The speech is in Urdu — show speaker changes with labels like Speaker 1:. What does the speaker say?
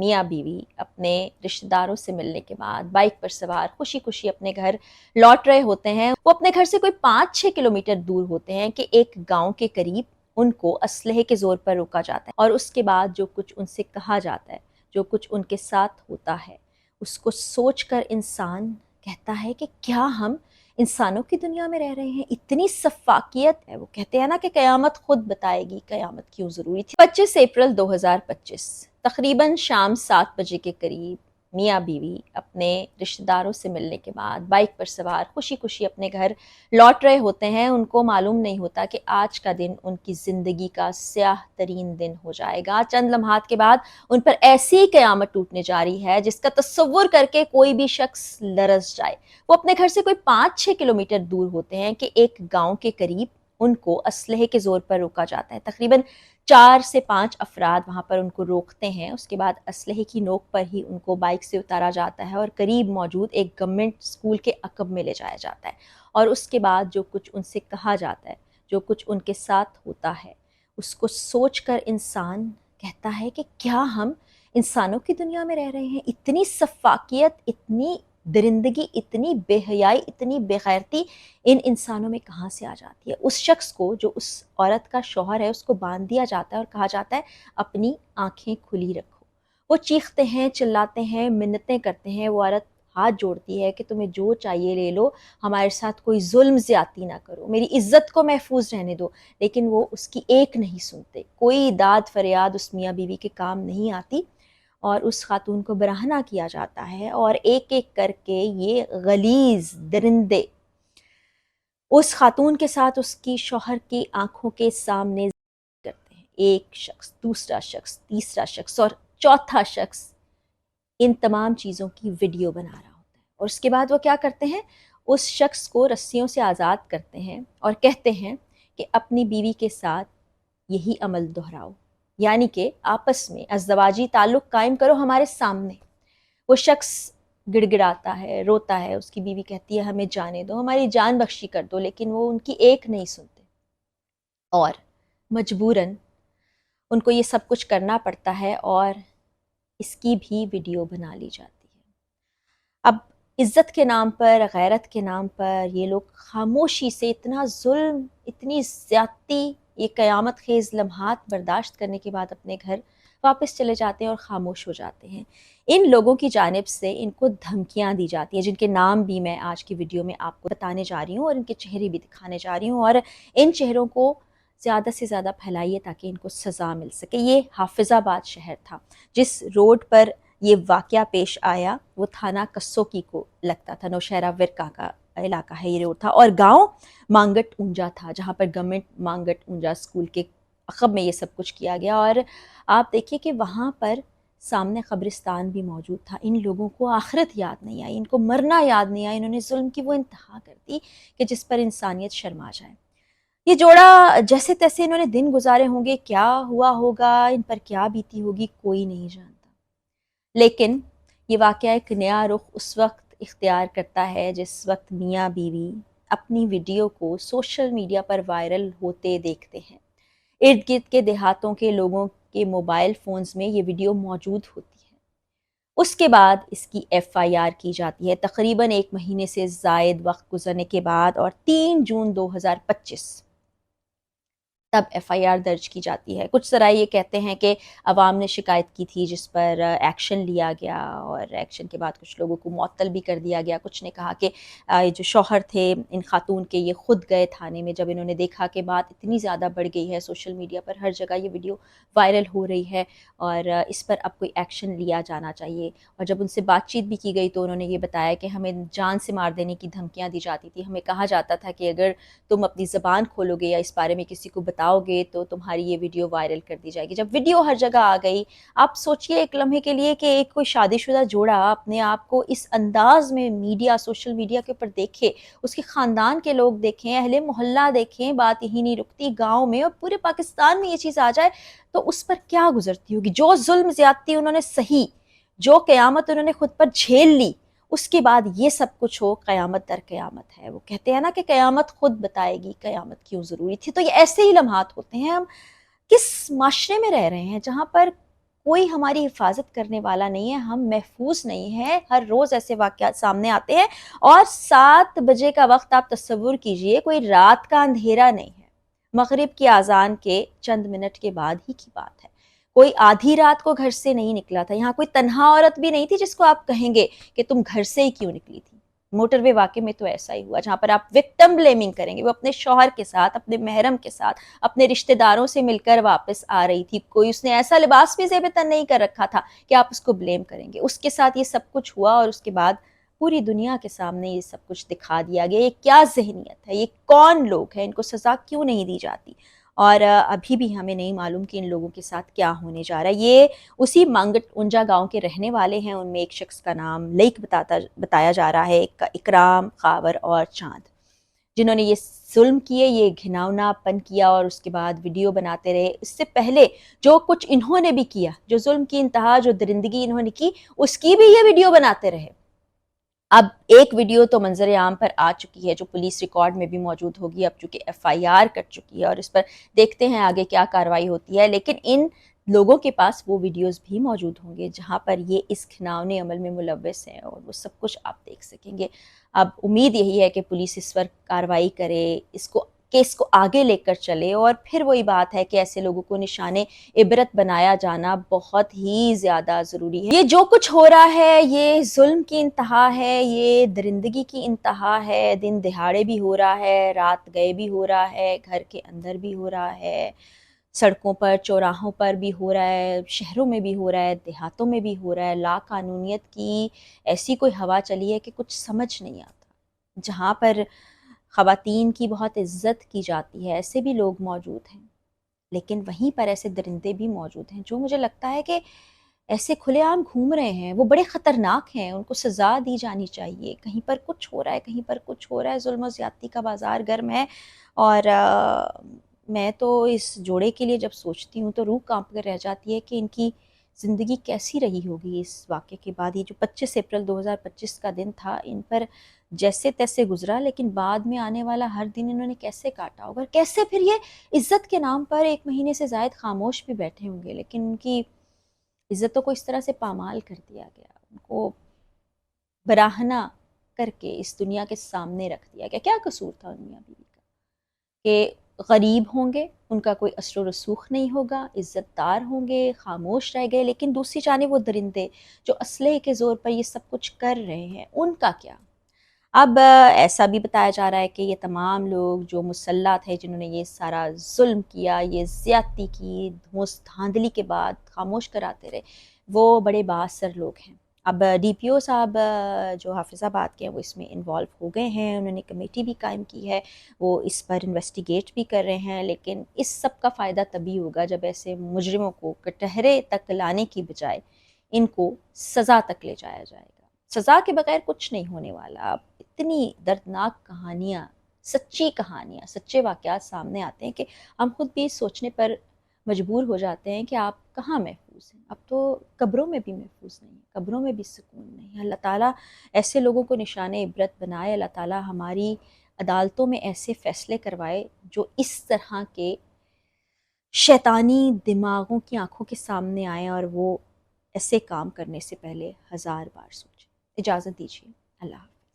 Speaker 1: میاں بیوی اپنے رشتہ داروں سے ملنے کے بعد بائک پر سوار خوشی خوشی اپنے گھر لوٹ رہے ہوتے ہیں۔ وہ اپنے گھر سے کوئی 5-6 کلومیٹر دور ہوتے ہیں کہ ایک گاؤں کے قریب ان کو اسلحے کے زور پر روکا جاتا ہے، اور اس کے بعد جو کچھ ان سے کہا جاتا ہے، جو کچھ ان کے ساتھ ہوتا ہے، اس کو سوچ کر انسان کہتا ہے کہ کیا ہم انسانوں کی دنیا میں رہ رہے ہیں؟ اتنی سفاکیت ہے۔ وہ کہتے ہیں نا کہ قیامت خود بتائے گی قیامت کیوں ضروری تھی۔ 25 اپریل 2025 تقریباً شام 7 بجے کے قریب میاں بیوی اپنے رشتہ داروں سے ملنے کے بعد بائک پر سوار خوشی خوشی اپنے گھر لوٹ رہے ہوتے ہیں۔ ان کو معلوم نہیں ہوتا کہ آج کا دن ان کی زندگی کا سیاہ ترین دن ہو جائے گا۔ چند لمحات کے بعد ان پر ایسی قیامت ٹوٹنے جا رہی ہے جس کا تصور کر کے کوئی بھی شخص لرز جائے۔ وہ اپنے گھر سے کوئی 5-6 کلومیٹر دور ہوتے ہیں کہ ایک گاؤں کے قریب ان کو اسلحے کے زور پر روکا جاتا ہے۔ تقریباً 4 سے 5 افراد وہاں پر ان کو روکتے ہیں۔ اس کے بعد اسلحے کی نوک پر ہی ان کو بائک سے اتارا جاتا ہے اور قریب موجود ایک گورنمنٹ اسکول کے عقب میں لے جایا جاتا ہے، اور اس کے بعد جو کچھ ان سے کہا جاتا ہے، جو کچھ ان کے ساتھ ہوتا ہے، اس کو سوچ کر انسان کہتا ہے کہ کیا ہم انسانوں کی دنیا میں رہ رہے ہیں؟ اتنی سفاکیت، اتنی درندگی، اتنی بے حیائی، اتنی بے غیرتی ان انسانوں میں کہاں سے آ جاتی ہے؟ اس شخص کو جو اس عورت کا شوہر ہے اس کو باندھ دیا جاتا ہے اور کہا جاتا ہے اپنی آنکھیں کھلی رکھو۔ وہ چیختے ہیں، چلاتے ہیں، منتیں کرتے ہیں۔ وہ عورت ہاتھ جوڑتی ہے کہ تمہیں جو چاہیے لے لو، ہمارے ساتھ کوئی ظلم زیادتی نہ کرو، میری عزت کو محفوظ رہنے دو، لیکن وہ اس کی ایک نہیں سنتے۔ کوئی داد فریاد اس میاں بیوی کے کام نہیں آتی، اور اس خاتون کو برہنہ کیا جاتا ہے، اور ایک ایک کر کے یہ غلیظ درندے اس خاتون کے ساتھ اس کی شوہر کی آنکھوں کے سامنے کرتے ہیں۔ ایک شخص، دوسرا شخص، تیسرا شخص اور چوتھا شخص ان تمام چیزوں کی ویڈیو بنا رہا ہوتا ہے، اور اس کے بعد وہ کیا کرتے ہیں؟ اس شخص کو رسیوں سے آزاد کرتے ہیں اور کہتے ہیں کہ اپنی بیوی کے ساتھ یہی عمل دہراؤ، یعنی کہ آپس میں ازدواجی تعلق قائم کرو ہمارے سامنے۔ وہ شخص گڑ گڑاتا ہے، روتا ہے، اس کی بیوی کہتی ہے ہمیں جانے دو، ہماری جان بخشی کر دو، لیکن وہ ان کی ایک نہیں سنتے، اور مجبوراً ان کو یہ سب کچھ کرنا پڑتا ہے، اور اس کی بھی ویڈیو بنا لی جاتی ہے۔ اب عزت کے نام پر، غیرت کے نام پر یہ لوگ خاموشی سے اتنا ظلم، اتنی زیادتی، یہ قیامت خیز لمحات برداشت کرنے کے بعد اپنے گھر واپس چلے جاتے ہیں اور خاموش ہو جاتے ہیں۔ ان لوگوں کی جانب سے ان کو دھمکیاں دی جاتی ہیں، جن کے نام بھی میں آج کی ویڈیو میں آپ کو بتانے جا رہی ہوں، اور ان کے چہرے بھی دکھانے جا رہی ہوں، اور ان چہروں کو زیادہ سے زیادہ پھیلائیے تاکہ ان کو سزا مل سکے۔ یہ حافظ آباد شہر تھا، جس روڈ پر یہ واقعہ پیش آیا وہ تھانہ کسوکی کو لگتا تھا، نوشہرہ ورکا کا علاقہ ہے یہ روڈ تھا، اور گاؤں مانگٹ اونجا تھا، جہاں پر گورنمنٹ مانگٹ اونجا اسکول کے عقب میں یہ سب کچھ کیا گیا۔ اور آپ دیکھیے کہ وہاں پر سامنے قبرستان بھی موجود تھا۔ ان لوگوں کو آخرت یاد نہیں آئی، ان کو مرنا یاد نہیں آیا، انہوں نے ظلم کی وہ انتہا کر دی کہ جس پر انسانیت شرما جائے۔ یہ جوڑا جیسے تیسے انہوں نے دن گزارے ہوں گے، کیا ہوا ہوگا، ان پر کیا بیتی ہوگی، کوئی نہیں جانتا۔ لیکن یہ واقعہ ایک نیا رخ اس وقت اختیار کرتا ہے جس وقت میاں بیوی اپنی ویڈیو کو سوشل میڈیا پر وائرل ہوتے دیکھتے ہیں۔ ارد گرد کے دیہاتوں کے لوگوں کے موبائل فونز میں یہ ویڈیو موجود ہوتی ہے۔ اس کے بعد اس کی FIR کی جاتی ہے تقریباً 1 مہینے سے زائد وقت گزرنے کے بعد، اور 3 جون 2025 تب FIR درج کی جاتی ہے۔ کچھ ذرائع یہ کہتے ہیں کہ عوام نے شکایت کی تھی جس پر ایکشن لیا گیا، اور ایکشن کے بعد کچھ لوگوں کو معطل بھی کر دیا گیا۔ کچھ نے کہا کہ جو شوہر تھے ان خاتون کے، یہ خود گئے تھانے میں جب انہوں نے دیکھا کہ بات اتنی زیادہ بڑھ گئی ہے، سوشل میڈیا پر ہر جگہ یہ ویڈیو وائرل ہو رہی ہے اور اس پر اب کوئی ایکشن لیا جانا چاہیے۔ اور جب ان سے بات چیت بھی کی گئی تو انہوں نے یہ بتایا کہ ہمیں جان سے مار دینے کی دھمکیاں دی جاتی تھی، ہمیں کہا جاتا تھا کہ اگر تم اپنی زبان کھولو گے یا اس بارے میں کسی کو بتاؤ گے تو تمہاری یہ ویڈیو وائرل کر دی جائے گی۔ جب ویڈیو ہر جگہ آ گئی، آپ سوچئے ایک لمحے کے لیے کہ ایک کوئی شادی شدہ جوڑا اپنے آپ کو اس انداز میں میڈیا، سوشل میڈیا کے اوپر دیکھے، اس کے خاندان کے لوگ دیکھیں، اہل محلہ دیکھیں، بات یہی نہیں رکتی، گاؤں میں اور پورے پاکستان میں یہ چیز آ جائے تو اس پر کیا گزرتی ہوگی۔ جو ظلم زیادتی انہوں نے سہی، جو قیامت انہوں نے خود پر جھیل لی، اس کے بعد یہ سب کچھ ہو، قیامت در قیامت ہے۔ وہ کہتے ہیں نا کہ قیامت خود بتائے گی قیامت کیوں ضروری تھی۔ تو یہ ایسے ہی لمحات ہوتے ہیں۔ ہم کس معاشرے میں رہ رہے ہیں جہاں پر کوئی ہماری حفاظت کرنے والا نہیں ہے، ہم محفوظ نہیں ہیں. ہر روز ایسے واقعات سامنے آتے ہیں، اور 7 بجے کا وقت آپ تصور کیجئے، کوئی رات کا اندھیرا نہیں ہے. مغرب کی اذان کے چند منٹ کے بعد ہی کی بات ہے. کوئی آدھی رات کو گھر سے نہیں نکلا تھا. یہاں کوئی تنہا عورت بھی نہیں تھی جس کو آپ کہیں گے کہ تم گھر سے ہی کیوں نکلی تھی. موٹر وے واقعے میں تو ایسا ہی ہوا، جہاں پر آپ وکٹم بلیمنگ کریں گے. وہ اپنے شوہر کے ساتھ، اپنے محرم کے ساتھ، اپنے رشتہ داروں سے مل کر واپس آ رہی تھی. کوئی اس نے ایسا لباس بھی زیب تن نہیں کر رکھا تھا کہ آپ اس کو بلیم کریں گے. اس کے ساتھ یہ سب کچھ ہوا، اور اس کے بعد پوری دنیا کے سامنے یہ سب کچھ دکھا دیا گیا. یہ کیا ذہنیت ہے؟ یہ کون لوگ ہیں؟ ان کو سزا کیوں نہیں دی جاتی؟ اور ابھی بھی ہمیں نہیں معلوم کہ ان لوگوں کے ساتھ کیا ہونے جا رہا ہے. یہ اسی مانگٹ اونجا گاؤں کے رہنے والے ہیں. ان میں ایک شخص کا نام لیک بتایا جا رہا ہے، ایک کا اکرام، خاور اور چاند، جنہوں نے یہ ظلم کیے، یہ گھناؤنا پن کیا، اور اس کے بعد ویڈیو بناتے رہے. اس سے پہلے جو کچھ انہوں نے بھی کیا، جو ظلم کی انتہا، جو درندگی انہوں نے کی، اس کی بھی یہ ویڈیو بناتے رہے. اب ایک ویڈیو تو منظر عام پر آ چکی ہے جو پولیس ریکارڈ میں بھی موجود ہوگی، اب چونکہ FIR کٹ چکی ہے، اور اس پر دیکھتے ہیں آگے کیا کارروائی ہوتی ہے. لیکن ان لوگوں کے پاس وہ ویڈیوز بھی موجود ہوں گے جہاں پر یہ اس گھناؤنے عمل میں ملوث ہیں، اور وہ سب کچھ آپ دیکھ سکیں گے. اب امید یہی ہے کہ پولیس اس پر کارروائی کرے، اس کو کیس کو آگے لے کر چلے. اور پھر وہی بات ہے کہ ایسے لوگوں کو نشان عبرت بنایا جانا بہت ہی زیادہ ضروری ہے. یہ جو کچھ ہو رہا ہے، یہ ظلم کی انتہا ہے، یہ درندگی کی انتہا ہے. دن دہاڑے بھی ہو رہا ہے، رات گئے بھی ہو رہا ہے، گھر کے اندر بھی ہو رہا ہے، سڑکوں پر، چوراہوں پر بھی ہو رہا ہے، شہروں میں بھی ہو رہا ہے، دیہاتوں میں بھی ہو رہا ہے. لا قانونیت کی ایسی کوئی ہوا چلی ہے کہ کچھ سمجھ نہیں آتا. جہاں پر خواتین کی بہت عزت کی جاتی ہے، ایسے بھی لوگ موجود ہیں، لیکن وہیں پر ایسے درندے بھی موجود ہیں جو مجھے لگتا ہے کہ ایسے کھلے عام گھوم رہے ہیں. وہ بڑے خطرناک ہیں، ان کو سزا دی جانی چاہیے. کہیں پر کچھ ہو رہا ہے، کہیں پر کچھ ہو رہا ہے. ظلم و زیادتی کا بازار گرم ہے. اور میں تو اس جوڑے کے لیے جب سوچتی ہوں تو روح کانپ کر رہ جاتی ہے کہ ان کی زندگی کیسی رہی ہوگی اس واقعے کے بعد. یہ جو 25 اپریل 2025 کا دن تھا، ان پر جیسے تیسے گزرا، لیکن بعد میں آنے والا ہر دن انہوں نے کیسے کاٹا ہوگا، کیسے پھر یہ عزت کے نام پر 1 مہینے سے زائد خاموش بھی بیٹھے ہوں گے. لیکن ان کی عزتوں کو اس طرح سے پامال کر دیا گیا، ان کو براہنہ کر کے اس دنیا کے سامنے رکھ دیا گیا. کیا قصور تھا ان میاں بیوی کا کہ غریب ہوں گے، ان کا کوئی اثر و رسوخ نہیں ہوگا، عزت دار ہوں گے، خاموش رہ گئے. لیکن دوسری جانب وہ درندے جو اسلحے کے زور پر یہ سب کچھ کر رہے ہیں، ان کا کیا؟ اب ایسا بھی بتایا جا رہا ہے کہ یہ تمام لوگ جو مسلح تھے، جنہوں نے یہ سارا ظلم کیا، یہ زیادتی کی، دھوس دھاندلی کے بعد خاموش کراتے رہے، وہ بڑے بااثر لوگ ہیں. اب DPO صاحب جو حافظ آباد کے ہیں، وہ اس میں انوالو ہو گئے ہیں. انہوں نے کمیٹی بھی قائم کی ہے، وہ اس پر انویسٹیگیٹ بھی کر رہے ہیں. لیکن اس سب کا فائدہ تبھی ہوگا جب ایسے مجرموں کو کٹہرے تک لانے کی بجائے ان کو سزا تک لے جایا جائے گا. سزا کے بغیر کچھ نہیں ہونے والا. اب اتنی دردناک کہانیاں، سچی کہانیاں، سچے واقعات سامنے آتے ہیں کہ ہم خود بھی سوچنے پر مجبور ہو جاتے ہیں کہ آپ کہاں محفوظ ہیں. اب تو قبروں میں بھی محفوظ نہیں، قبروں میں بھی سکون نہیں. اللہ تعالیٰ ایسے لوگوں کو نشان عبرت بنائے. اللہ تعالیٰ ہماری عدالتوں میں ایسے فیصلے کروائے جو اس طرح کے شیطانی دماغوں کی آنکھوں کے سامنے آئیں، اور وہ ایسے کام کرنے سے پہلے 1000 بار سوچیں. اجازت دیجیے. اللہ حافظ.